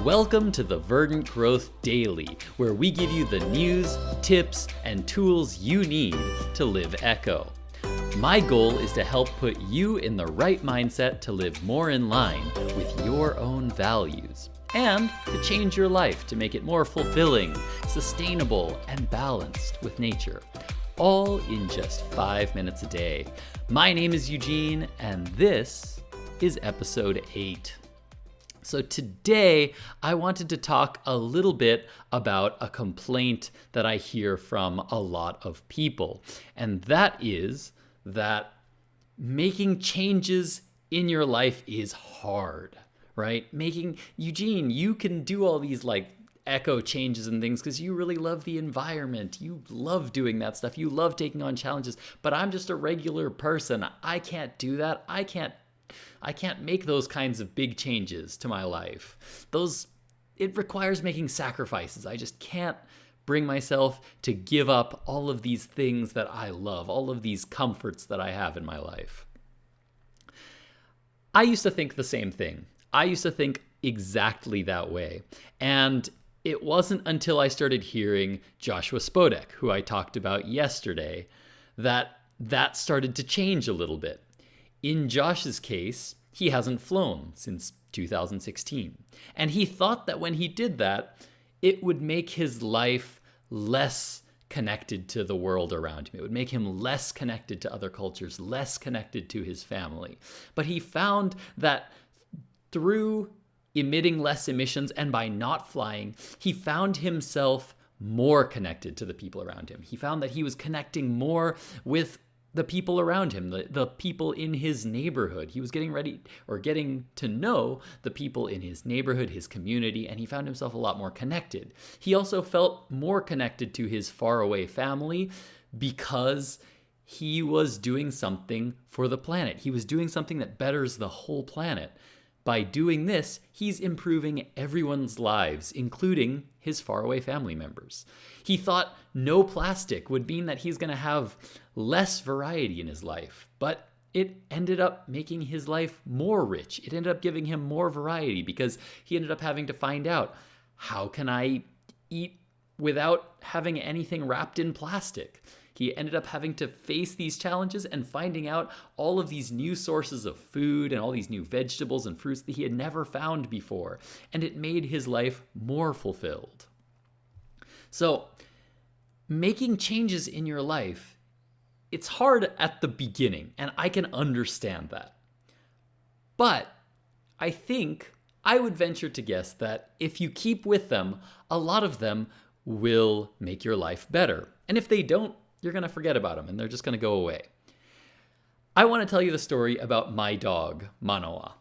Welcome to the Verdant Growth Daily, where we give you the news, tips, and tools you need to live eco. My goal is to help put you in the right mindset to live more in line with your own values, and to change your life to make it more fulfilling, sustainable, and balanced with nature, all in just 5 minutes a day. My name is Eugene, and this is episode 8. So today, I wanted to talk a little bit about a complaint that I hear from a lot of people, and that is that making changes in your life is hard, right? Eugene, you can do all these eco changes and things because you really love the environment. You love doing that stuff. You love taking on challenges, but I'm just a regular person. I can't do that. I can't make those kinds of big changes to my life. It requires making sacrifices. I just can't bring myself to give up all of these things that I love, all of these comforts that I have in my life. I used to think the same thing. I used to think exactly that way. And it wasn't until I started hearing Joshua Spodek, who I talked about yesterday, that started to change a little bit. In Josh's case, he hasn't flown since 2016. And he thought that when he did that, it would make his life less connected to the world around him. It would make him less connected to other cultures, less connected to his family. But he found that through emitting less emissions and by not flying, he found himself more connected to the people around him. He found that he was connecting more with the people around him, the people in his neighborhood. He was getting to know the people in his neighborhood, his community, and he found himself a lot more connected. He also felt more connected to his faraway family because he was doing something for the planet. He was doing something that betters the whole planet. By doing this, he's improving everyone's lives, including his faraway family members. He thought no plastic would mean that he's going to have less variety in his life, but it ended up making his life more rich. It ended up giving him more variety because he ended up having to find out, how can I eat without having anything wrapped in plastic? He ended up having to face these challenges and finding out all of these new sources of food and all these new vegetables and fruits that he had never found before. And it made his life more fulfilled. So, making changes in your life, it's hard at the beginning, and I can understand that. But I think I would venture to guess that if you keep with them, a lot of them will make your life better. And if they don't, you're going to forget about them and they're just going to go away. I want to tell you the story about my dog, Manoa.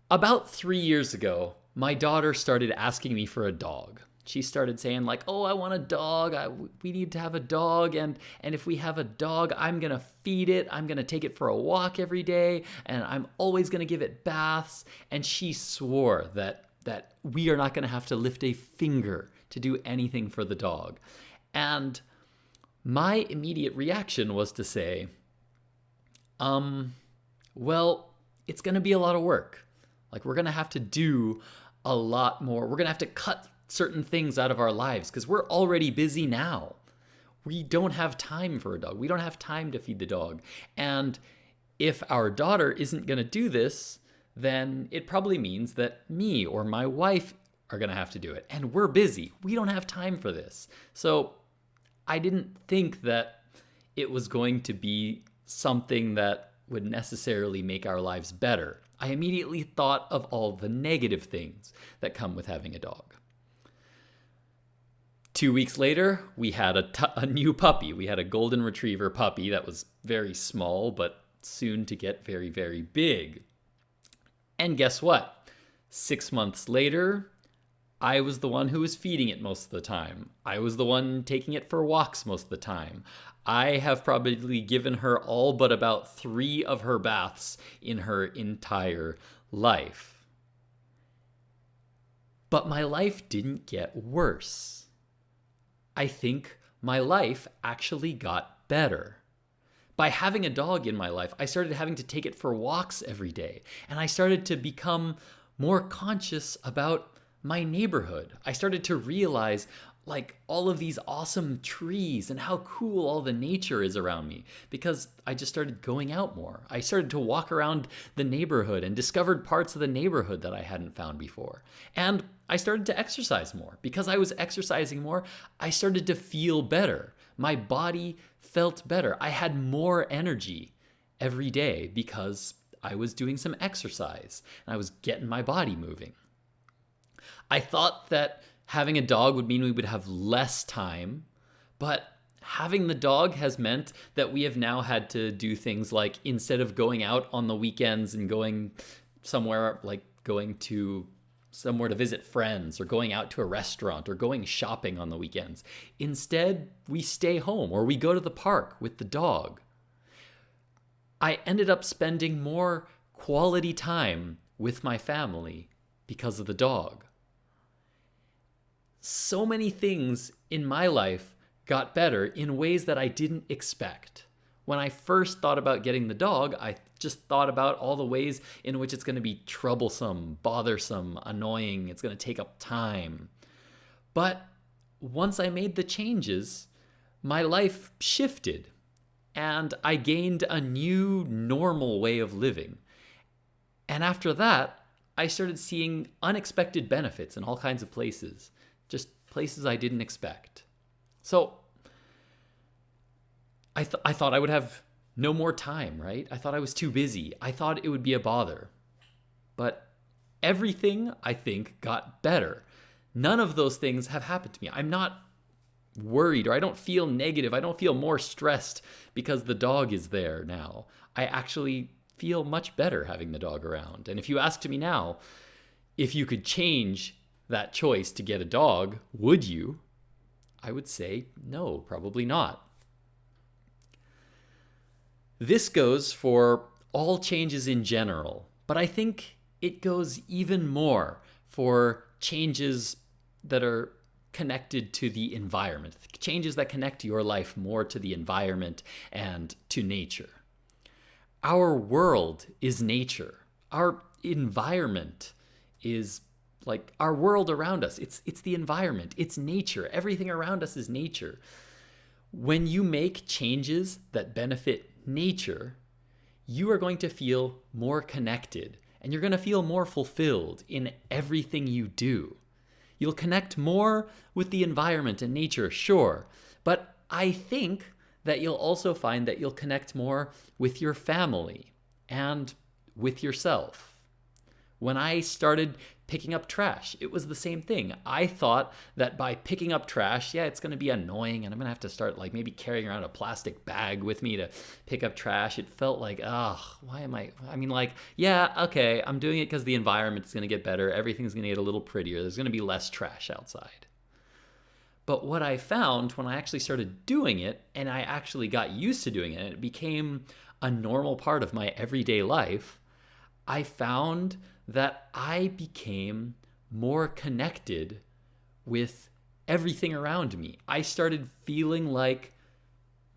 About 3 years ago, my daughter started asking me for a dog. She started saying oh, I want a dog. We need to have a dog. And if we have a dog, I'm going to feed it. I'm going to take it for a walk every day. And I'm always going to give it baths. And she swore that we are not going to have to lift a finger to do anything for the dog. And my immediate reaction was to say, well, it's going to be a lot of work. We're going to have to do a lot more. We're going to have to cut certain things out of our lives because we're already busy now. We don't have time for a dog. We don't have time to feed the dog. And if our daughter isn't going to do this, then it probably means that me or my wife are going to have to do it. And we're busy. We don't have time for this. So I didn't think that it was going to be something that would necessarily make our lives better. I immediately thought of all the negative things that come with having a dog. 2 weeks later, we had a new puppy. We had a golden retriever puppy that was very small, but soon to get very, very big. And guess what? 6 months later, I was the one who was feeding it most of the time. I was the one taking it for walks most of the time. I have probably given her all but about 3 of her baths in her entire life. But my life didn't get worse. I think my life actually got better. By having a dog in my life, I started having to take it for walks every day, and I started to become more conscious about my neighborhood. I started to realize like all of these awesome trees and how cool all the nature is around me because I just started going out more. I started to walk around the neighborhood and discovered parts of the neighborhood that I hadn't found before. And I started to exercise more. Because I was exercising more, I started to feel better. My body felt better. I had more energy every day because I was doing some exercise and I was getting my body moving. I thought that having a dog would mean we would have less time, but having the dog has meant that we have now had to do things like instead of going out on the weekends and going somewhere like going to somewhere to visit friends or going out to a restaurant or going shopping on the weekends, instead we stay home or we go to the park with the dog. I ended up spending more quality time with my family because of the dog. So many things in my life got better in ways that I didn't expect. When I first thought about getting the dog, I just thought about all the ways in which it's going to be troublesome, bothersome, annoying, it's going to take up time. But once I made the changes, my life shifted and I gained a new normal way of living. And after that, I started seeing unexpected benefits in all kinds of places. Just places I didn't expect. So I thought I would have no more time, right? I thought I was too busy. I thought it would be a bother. But everything, I think, got better. None of those things have happened to me. I'm not worried or I don't feel negative. I don't feel more stressed because the dog is there now. I actually feel much better having the dog around. And if you asked me now, if you could change that choice to get a dog, would you? I would say no, probably not. This goes for all changes in general, but I think it goes even more for changes that are connected to the environment, changes that connect your life more to the environment and to nature. Our world is nature. Our environment is like our world around us. It's the environment. It's nature. Everything around us is nature. When you make changes that benefit nature, you are going to feel more connected and you're going to feel more fulfilled in everything you do. You'll connect more with the environment and nature, sure, but I think that you'll also find that you'll connect more with your family and with yourself. When I started picking up trash, it was the same thing. I thought that by picking up trash, yeah, it's going to be annoying and I'm going to have to start like maybe carrying around a plastic bag with me to pick up trash. It felt like, why am I mean, like, yeah, okay, I'm doing it because the environment's going to get better. Everything's going to get a little prettier. There's going to be less trash outside. But what I found when I actually started doing it and I actually got used to doing it and it became a normal part of my everyday life, I found that I became more connected with everything around me. I started feeling like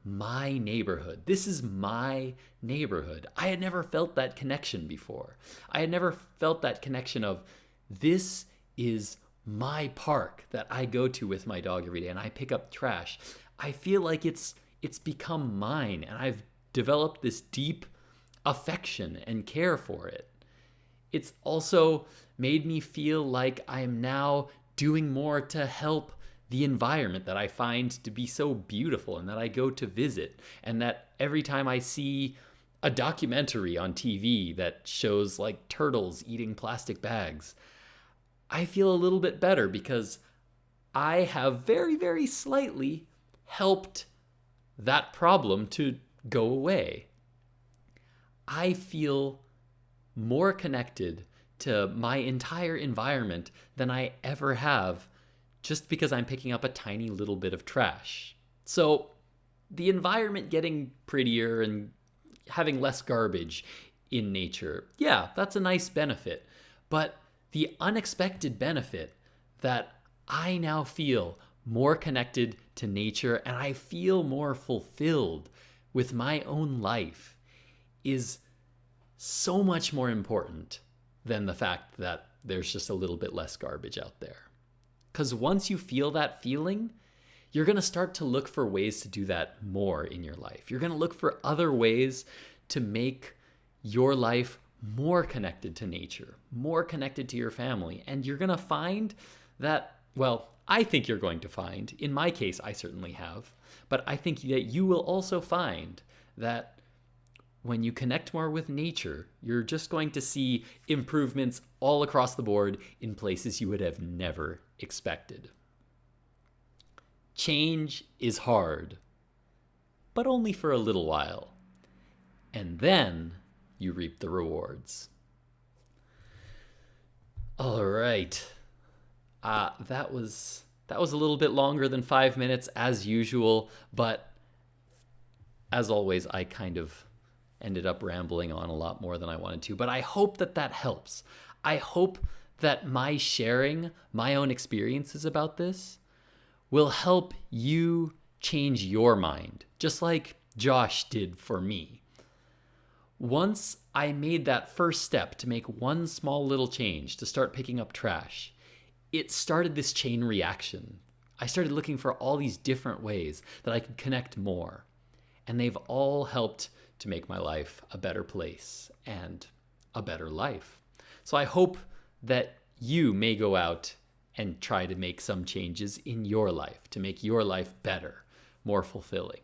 my neighborhood. This is my neighborhood. I had never felt that connection before. I had never felt that connection of this is my park that I go to with my dog every day and I pick up trash. I feel like it's become mine and I've developed this deep affection and care for it. It's also made me feel like I am now doing more to help the environment that I find to be so beautiful and that I go to visit. And that every time I see a documentary on TV that shows like turtles eating plastic bags, I feel a little bit better because I have very, very slightly helped that problem to go away. I feel more connected to my entire environment than I ever have just because I'm picking up a tiny little bit of trash. So the environment getting prettier and having less garbage in nature, yeah, that's a nice benefit. But the unexpected benefit that I now feel more connected to nature and I feel more fulfilled with my own life is so much more important than the fact that there's just a little bit less garbage out there. Because once you feel that feeling, you're going to start to look for ways to do that more in your life. You're going to look for other ways to make your life more connected to nature, more connected to your family. And you're going to find that, well, I think you're going to find, in my case, I certainly have, but I think that you will also find that when you connect more with nature, you're just going to see improvements all across the board in places you would have never expected. Change is hard, but only for a little while. And then you reap the rewards. All right. That was a little bit longer than 5 minutes as usual, but as always, I kind of ended up rambling on a lot more than I wanted to. But I hope that that helps. I hope that my sharing my own experiences about this will help you change your mind, just like Josh did for me. Once I made that first step to make one small little change to start picking up trash, it started this chain reaction. I started looking for all these different ways that I could connect more. And they've all helped to make my life a better place and a better life. So I hope that you may go out and try to make some changes in your life to make your life better, more fulfilling.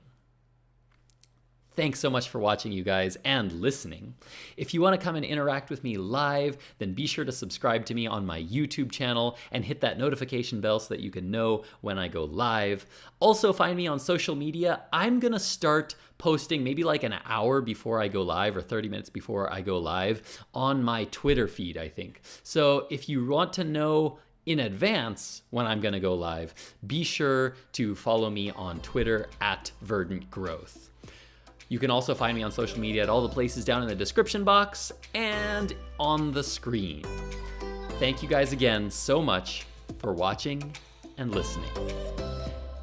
Thanks so much for watching, you guys, and listening. If you want to come and interact with me live, then be sure to subscribe to me on my YouTube channel and hit that notification bell so that you can know when I go live. Also, find me on social media. I'm going to start posting maybe like an hour before I go live or 30 minutes before I go live on my Twitter feed, I think. So if you want to know in advance when I'm going to go live, be sure to follow me on Twitter at Verdant Growth. You can also find me on social media at all the places down in the description box and on the screen. Thank you guys again so much for watching and listening.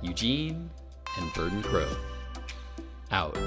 Eugene and Verdant Growth, out.